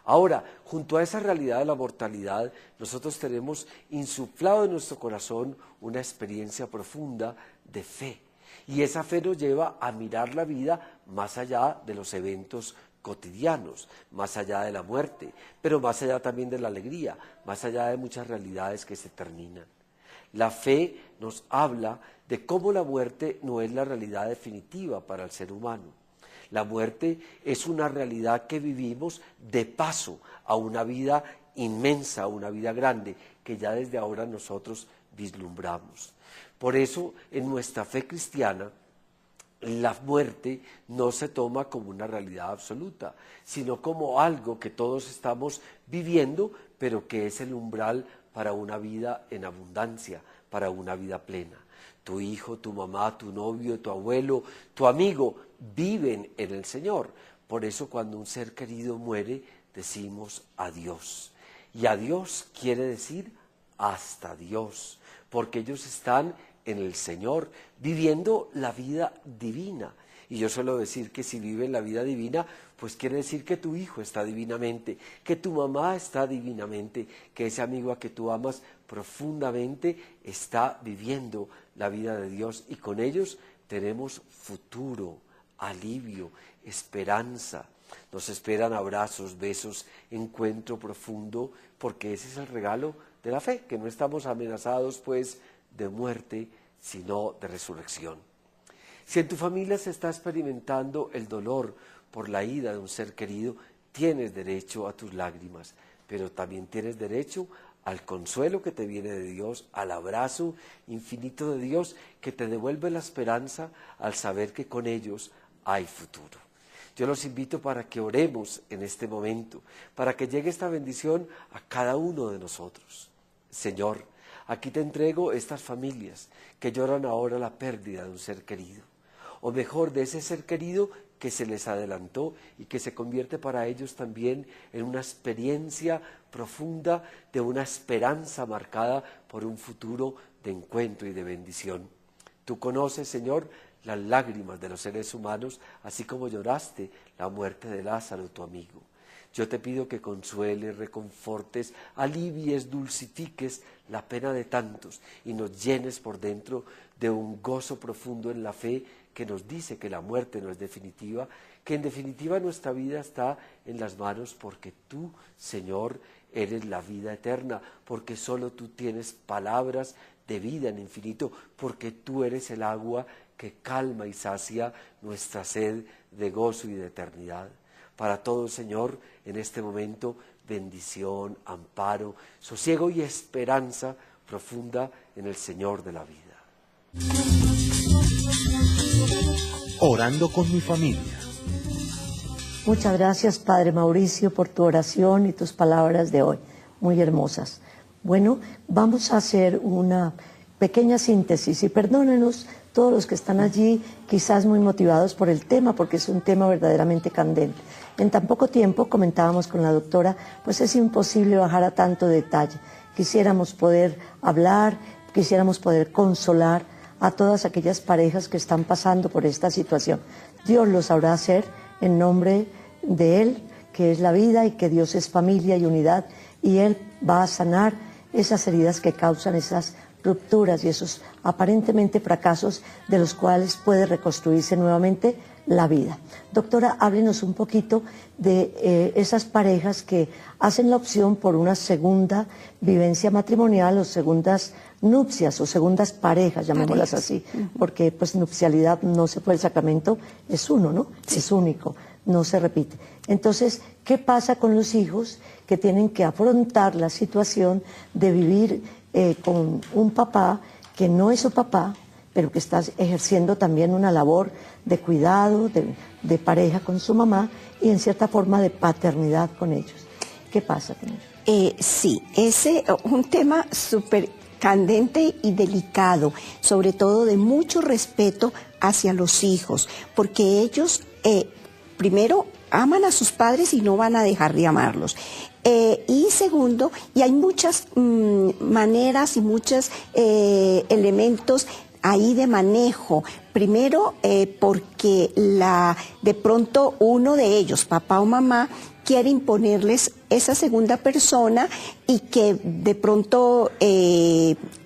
Ahora, junto a esa realidad de la mortalidad, nosotros tenemos insuflado en nuestro corazón una experiencia profunda de fe. Y esa fe nos lleva a mirar la vida más allá de los eventos cotidianos, más allá de la muerte, pero más allá también de la alegría, más allá de muchas realidades que se terminan. La fe nos habla de cómo la muerte no es la realidad definitiva para el ser humano. La muerte es una realidad que vivimos de paso a una vida inmensa, a una vida grande, que ya desde ahora nosotros vislumbramos. Por eso, en nuestra fe cristiana, la muerte no se toma como una realidad absoluta, sino como algo que todos estamos viviendo, pero que es el umbral para una vida en abundancia, para una vida plena. Tu hijo, tu mamá, tu novio, tu abuelo, tu amigo viven en el Señor. Por eso cuando un ser querido muere, decimos adiós. Y adiós quiere decir hasta Dios, porque ellos están en el Señor, viviendo la vida divina. Y yo suelo decir que si viven la vida divina, pues quiere decir que tu hijo está divinamente, que tu mamá está divinamente, que ese amigo a que tú amas profundamente está viviendo la vida de Dios. Y con ellos tenemos futuro, alivio, esperanza. Nos esperan abrazos, besos, encuentro profundo, porque ese es el regalo de la fe, que no estamos amenazados pues de muerte, sino de resurrección. Si en tu familia se está experimentando el dolor por la ida de un ser querido, tienes derecho a tus lágrimas, pero también tienes derecho al consuelo que te viene de Dios, al abrazo infinito de Dios que te devuelve la esperanza al saber que con ellos hay futuro. Yo los invito para que oremos en este momento, para que llegue esta bendición a cada uno de nosotros. Señor, aquí te entrego estas familias que lloran ahora la pérdida de un ser querido, o mejor, de ese ser querido que se les adelantó y que se convierte para ellos también en una experiencia profunda de una esperanza marcada por un futuro de encuentro y de bendición. Tú conoces, Señor, las lágrimas de los seres humanos, así como lloraste la muerte de Lázaro, tu amigo. Yo te pido que consueles, reconfortes, alivies, dulcifiques la pena de tantos y nos llenes por dentro de un gozo profundo en la fe que nos dice que la muerte no es definitiva, que en definitiva nuestra vida está en las manos porque tú, Señor, eres la vida eterna, porque solo tú tienes palabras de vida en infinito, porque tú eres el agua que calma y sacia nuestra sed de gozo y de eternidad. Para todos, Señor, en este momento, bendición, amparo, sosiego y esperanza profunda en el Señor de la vida. Orando con mi familia. Muchas gracias, Padre Mauricio, por tu oración y tus palabras de hoy, muy hermosas. Bueno, vamos a hacer una pequeña síntesis y perdónenos todos los que están allí, quizás muy motivados por el tema, porque es un tema verdaderamente candente. En tan poco tiempo, comentábamos con la doctora, pues es imposible bajar a tanto detalle. Quisiéramos poder hablar, quisiéramos poder consolar a todas aquellas parejas que están pasando por esta situación. Dios lo sabrá hacer en nombre de Él, que es la vida y que Dios es familia y unidad, y Él va a sanar esas heridas que causan esas rupturas y esos aparentemente fracasos de los cuales puede reconstruirse nuevamente la vida. Doctora, háblenos un poquito de esas parejas que hacen la opción por una segunda vivencia matrimonial o segundas nupcias o segundas parejas, llamémoslas así, porque pues nupcialidad no se puede, el sacramento es uno, ¿no? Sí. Es único, no se repite. Entonces, ¿qué pasa con los hijos que tienen que afrontar la situación de vivir con un papá que no es su papá, pero que está ejerciendo también una labor de cuidado, de pareja con su mamá y en cierta forma de paternidad con ellos? ¿Qué pasa con ellos? Sí, ese un tema súper candente y delicado, sobre todo de mucho respeto hacia los hijos, porque ellos primero aman a sus padres y no van a dejar de amarlos. Y segundo, y hay muchas maneras y muchos elementos ahí de manejo. Primero, porque de pronto uno de ellos, papá o mamá, quiere imponerles esa segunda persona y que de pronto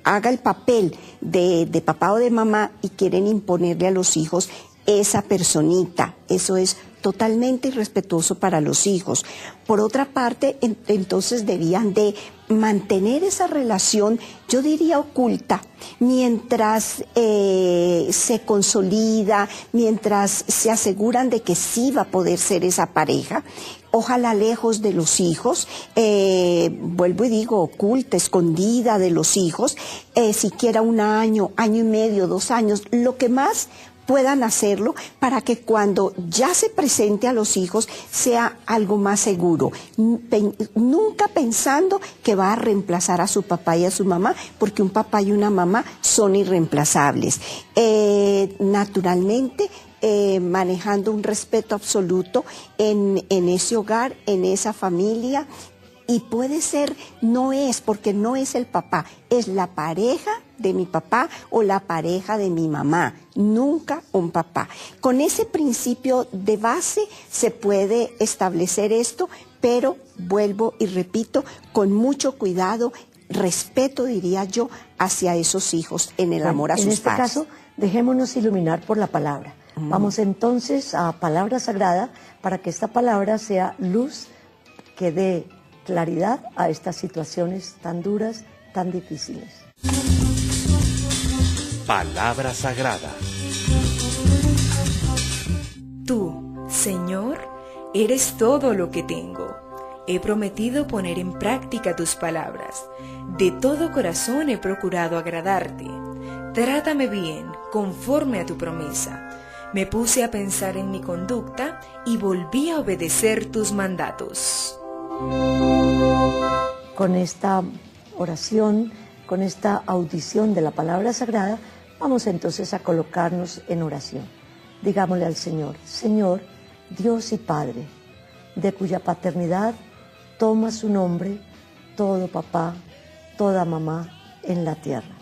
haga el papel de papá o de mamá y quieren imponerle a los hijos esa personita. Eso es totalmente irrespetuoso para los hijos. Por otra parte, entonces debían de mantener esa relación, yo diría oculta, mientras se consolida, mientras se aseguran de que sí va a poder ser esa pareja, ojalá lejos de los hijos, vuelvo y digo, oculta, escondida de los hijos, siquiera un año, año y medio, 2 años, lo que más puedan hacerlo para que cuando ya se presente a los hijos sea algo más seguro, nunca pensando que va a reemplazar a su papá y a su mamá, porque un papá y una mamá son irreemplazables. Naturalmente, manejando un respeto absoluto en ese hogar, en esa familia, y puede ser, porque no es el papá, es la pareja de mi papá o la pareja de mi mamá, nunca un papá. Con ese principio de base se puede establecer esto, pero vuelvo y repito, con mucho cuidado, respeto, diría yo, hacia esos hijos en el amor a sus padres. En este caso, dejémonos iluminar por la palabra. Vamos entonces a palabra sagrada para que esta palabra sea luz que dé claridad a estas situaciones tan duras, tan difíciles. Palabra sagrada. Tú, Señor, eres todo lo que tengo. He prometido poner en práctica tus palabras. De todo corazón he procurado agradarte. Trátame bien, conforme a tu promesa. Me puse a pensar en mi conducta y volví a obedecer tus mandatos. Con esta oración, con esta audición de la palabra sagrada, vamos entonces a colocarnos en oración. Digámosle al Señor: Señor, Dios y Padre, de cuya paternidad toma su nombre todo papá, toda mamá en la tierra.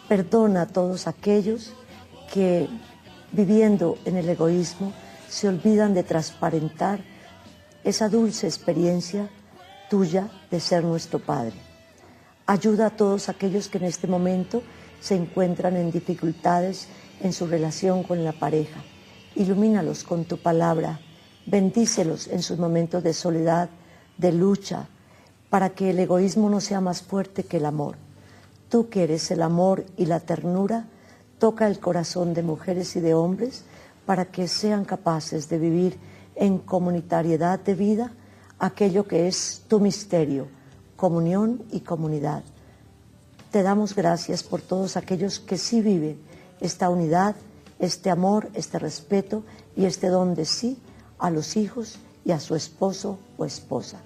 Perdona a todos aquellos que, viviendo en el egoísmo, se olvidan de transparentar esa dulce experiencia tuya de ser nuestro Padre. Ayuda a todos aquellos que en este momento se encuentran en dificultades en su relación con la pareja. Ilumínalos con tu palabra, bendícelos en sus momentos de soledad, de lucha, para que el egoísmo no sea más fuerte que el amor. Tú que eres el amor y la ternura, toca el corazón de mujeres y de hombres para que sean capaces de vivir en comunitariedad de vida aquello que es tu misterio, comunión y comunidad. Te damos gracias por todos aquellos que sí viven esta unidad, este amor, este respeto y este don de sí a los hijos y a su esposo o esposa.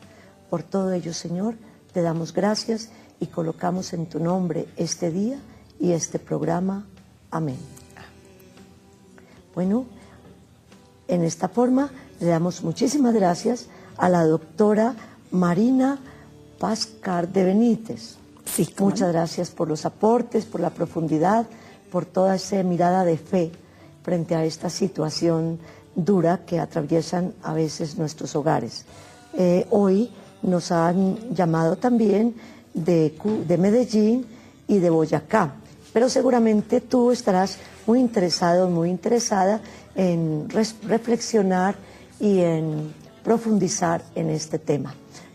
Por todo ello, Señor, te damos gracias y colocamos en tu nombre este día y este programa. Amén. Bueno, en esta forma le damos muchísimas gracias a la doctora Marina Páscar de Benítez. Sí, muchas gracias por los aportes, por la profundidad, por toda esa mirada de fe frente a esta situación dura que atraviesan a veces nuestros hogares. Hoy nos han llamado también de Medellín y de Boyacá, pero seguramente tú estarás muy interesado, muy interesada en reflexionar y en profundizar en este tema.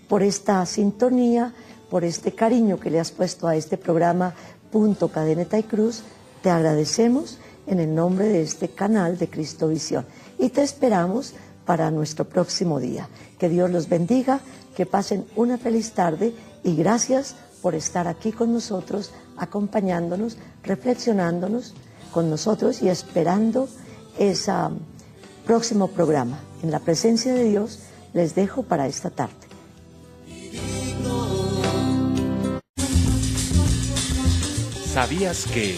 Por esta sintonía, por este cariño que le has puesto a este programa Punto Cadeneta y Cruz, te agradecemos en el nombre de este canal de Cristovisión y te esperamos para nuestro próximo día. Que Dios los bendiga, que pasen una feliz tarde y gracias por estar aquí con nosotros, acompañándonos, reflexionándonos con nosotros y esperando ese próximo programa. En la presencia de Dios les dejo para esta tarde. ¿Sabías que?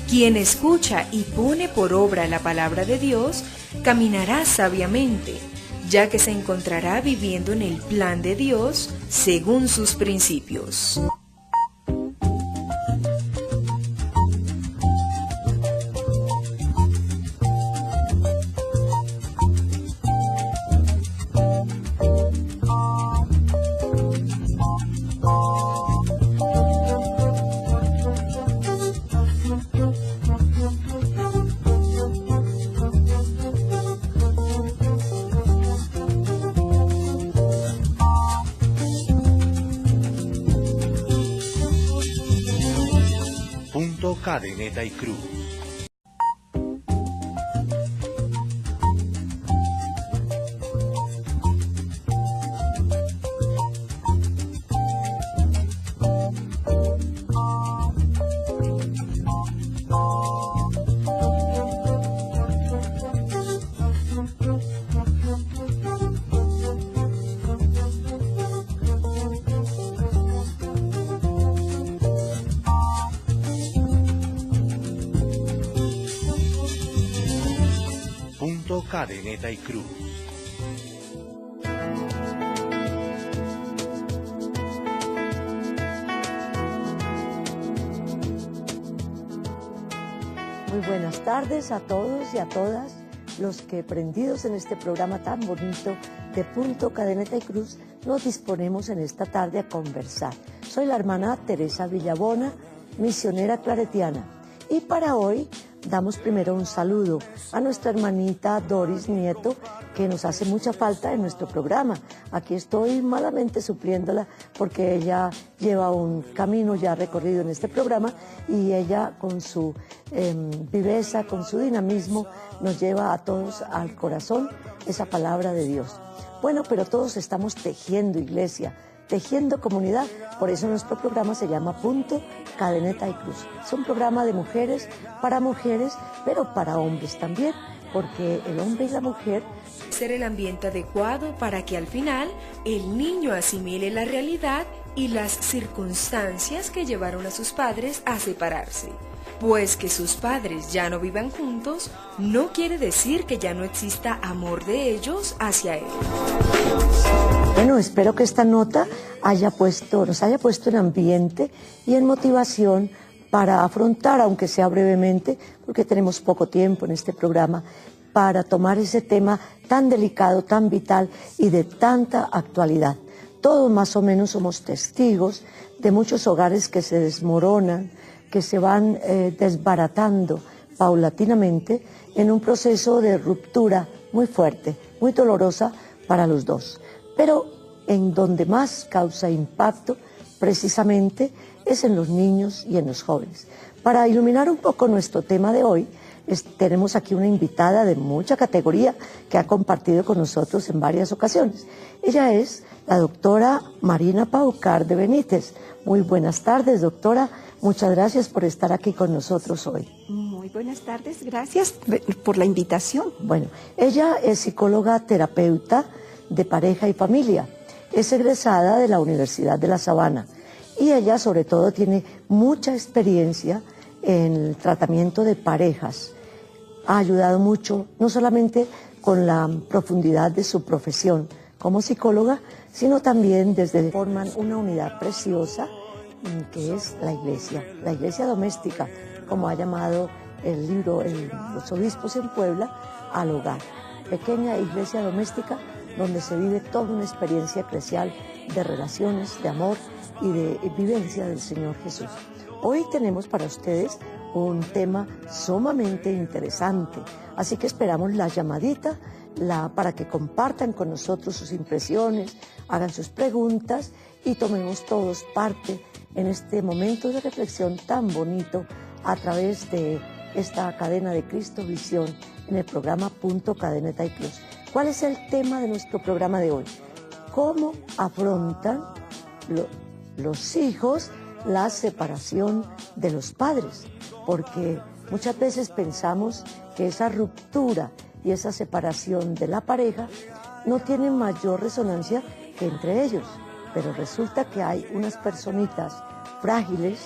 Quien escucha y pone por obra la palabra de Dios, caminará sabiamente, ya que se encontrará viviendo en el plan de Dios según sus principios. Cadeneta y Cruz. Cadeneta y Cruz. Muy buenas tardes a todos y a todas los que, prendidos en este programa tan bonito de Punto Cadeneta y Cruz, nos disponemos en esta tarde a conversar. Soy la hermana Teresa Villabona, misionera claretiana, y para hoy damos primero un saludo a nuestra hermanita Doris Nieto, que nos hace mucha falta en nuestro programa. Aquí estoy malamente supliéndola porque ella lleva un camino ya recorrido en este programa y ella con su viveza, con su dinamismo, nos lleva a todos al corazón esa palabra de Dios. Bueno, pero todos estamos tejiendo iglesia, tejiendo comunidad. Por eso nuestro programa se llama Punto, Cadeneta y Cruz. Es un programa de mujeres, pero para hombres también, porque el hombre y la mujer... Ser el ambiente adecuado para que al final el niño asimile la realidad y las circunstancias que llevaron a sus padres a separarse. Pues que sus padres ya no vivan juntos no quiere decir que ya no exista amor de ellos hacia él. Bueno, espero que esta nota nos haya puesto en ambiente y en motivación para afrontar, aunque sea brevemente, porque tenemos poco tiempo en este programa, para tomar ese tema tan delicado, tan vital y de tanta actualidad. Todos más o menos somos testigos de muchos hogares que se desmoronan, que se van desbaratando paulatinamente en un proceso de ruptura muy fuerte, muy dolorosa para los dos. Pero en donde más causa impacto, precisamente, es en los niños y en los jóvenes. Para iluminar un poco nuestro tema de hoy, tenemos aquí una invitada de mucha categoría que ha compartido con nosotros en varias ocasiones. Ella es la doctora Marina Paucar de Benítez. Muy buenas tardes, doctora. Muchas gracias por estar aquí con nosotros hoy. Muy buenas tardes, gracias por la invitación. Bueno, ella es psicóloga terapeuta de pareja y familia. Es egresada de la Universidad de La Sabana y ella sobre todo tiene mucha experiencia en el tratamiento de parejas. Ha ayudado mucho, no solamente con la profundidad de su profesión como psicóloga, sino también desde forman una unidad preciosa que es la iglesia doméstica, como ha llamado el libro Los Obispos en Puebla, al hogar. Pequeña iglesia doméstica donde se vive toda una experiencia eclesial de relaciones, de amor y de vivencia del Señor Jesús. Hoy tenemos para ustedes un tema sumamente interesante, así que esperamos la llamadita para que compartan con nosotros sus impresiones, hagan sus preguntas y tomemos todos parte en este momento de reflexión tan bonito a través de esta cadena de Cristo Visión en el programa Punto, Cadeneta y Cruz. ¿Cuál es el tema de nuestro programa de hoy? ¿Cómo afrontan los hijos la separación de los padres? Porque muchas veces pensamos que esa ruptura y esa separación de la pareja no tienen mayor resonancia que entre ellos, pero resulta que hay unas personitas frágiles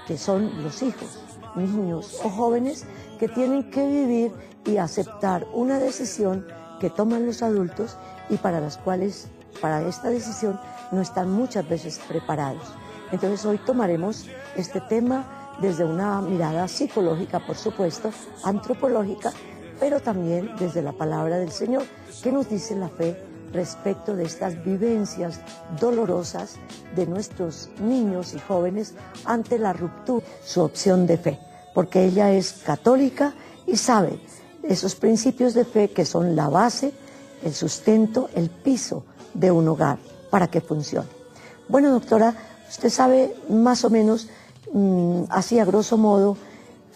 que son los hijos, niños o jóvenes que tienen que vivir y aceptar una decisión que toman los adultos y para las cuales, para esta decisión, no están muchas veces preparados. Entonces hoy tomaremos este tema desde una mirada psicológica, por supuesto, antropológica, pero también desde la palabra del Señor. ¿Qué nos dice la fe respecto de estas vivencias dolorosas de nuestros niños y jóvenes ante la ruptura? Su opción de fe, porque ella es católica y sabe esos principios de fe que son la base, el sustento, el piso de un hogar para que funcione. Bueno, doctora, usted sabe más o menos, así a grosso modo,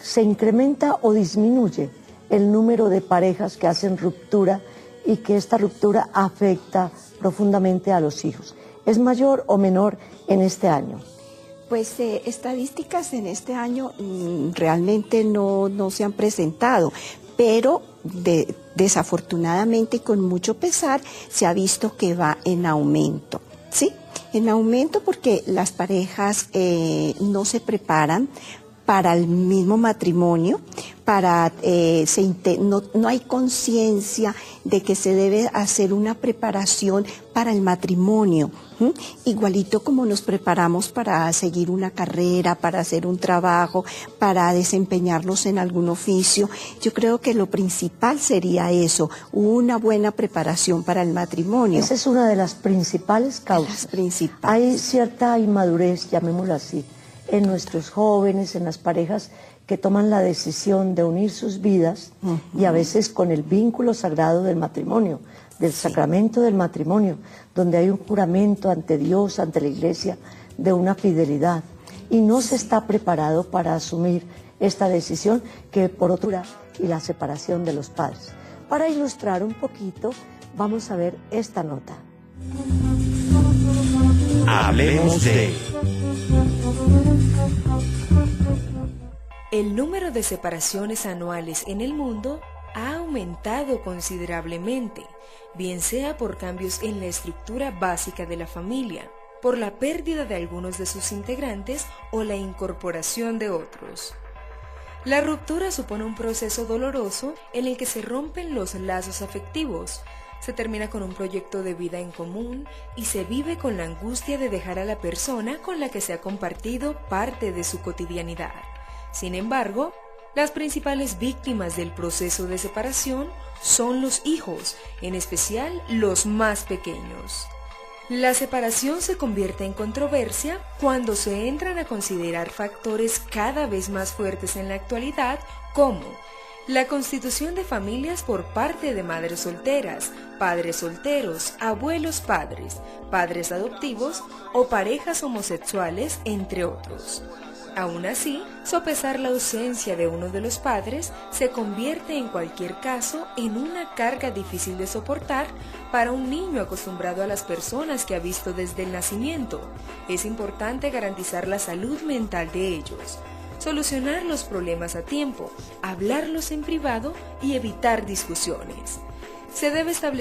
¿se incrementa o disminuye el número de parejas que hacen ruptura y que esta ruptura afecta profundamente a los hijos? ¿Es mayor o menor en este año? Pues estadísticas en este año realmente no se han presentado, pero desafortunadamente y con mucho pesar se ha visto que va en aumento, ¿sí? En aumento porque las parejas no se preparan para el mismo matrimonio, no hay conciencia de que se debe hacer una preparación para el matrimonio, igualito como nos preparamos para seguir una carrera, para hacer un trabajo, para desempeñarnos en algún oficio. Yo creo que lo principal sería eso, una buena preparación para el matrimonio. Esa es una de las principales causas. Hay cierta inmadurez, llamémoslo así, en nuestros jóvenes, en las parejas que toman la decisión de unir sus vidas y a veces con el vínculo sagrado del matrimonio, del sacramento del matrimonio, donde hay un juramento ante Dios, ante la Iglesia, de una fidelidad. Y no se está preparado para asumir esta decisión que por otro lado y la separación de los padres. Para ilustrar un poquito, vamos a ver esta nota. Hablemos de... El número de separaciones anuales en el mundo ha aumentado considerablemente, bien sea por cambios en la estructura básica de la familia, por la pérdida de algunos de sus integrantes o la incorporación de otros. La ruptura supone un proceso doloroso en el que se rompen los lazos afectivos, se termina con un proyecto de vida en común y se vive con la angustia de dejar a la persona con la que se ha compartido parte de su cotidianidad. Sin embargo, las principales víctimas del proceso de separación son los hijos, en especial los más pequeños. La separación se convierte en controversia cuando se entran a considerar factores cada vez más fuertes en la actualidad, como la constitución de familias por parte de madres solteras, padres solteros, abuelos padres, padres adoptivos o parejas homosexuales, entre otros. Aún así, sopesar la ausencia de uno de los padres se convierte en cualquier caso en una carga difícil de soportar para un niño acostumbrado a las personas que ha visto desde el nacimiento. Es importante garantizar la salud mental de ellos, solucionar los problemas a tiempo, hablarlos en privado y evitar discusiones. Se debe establecer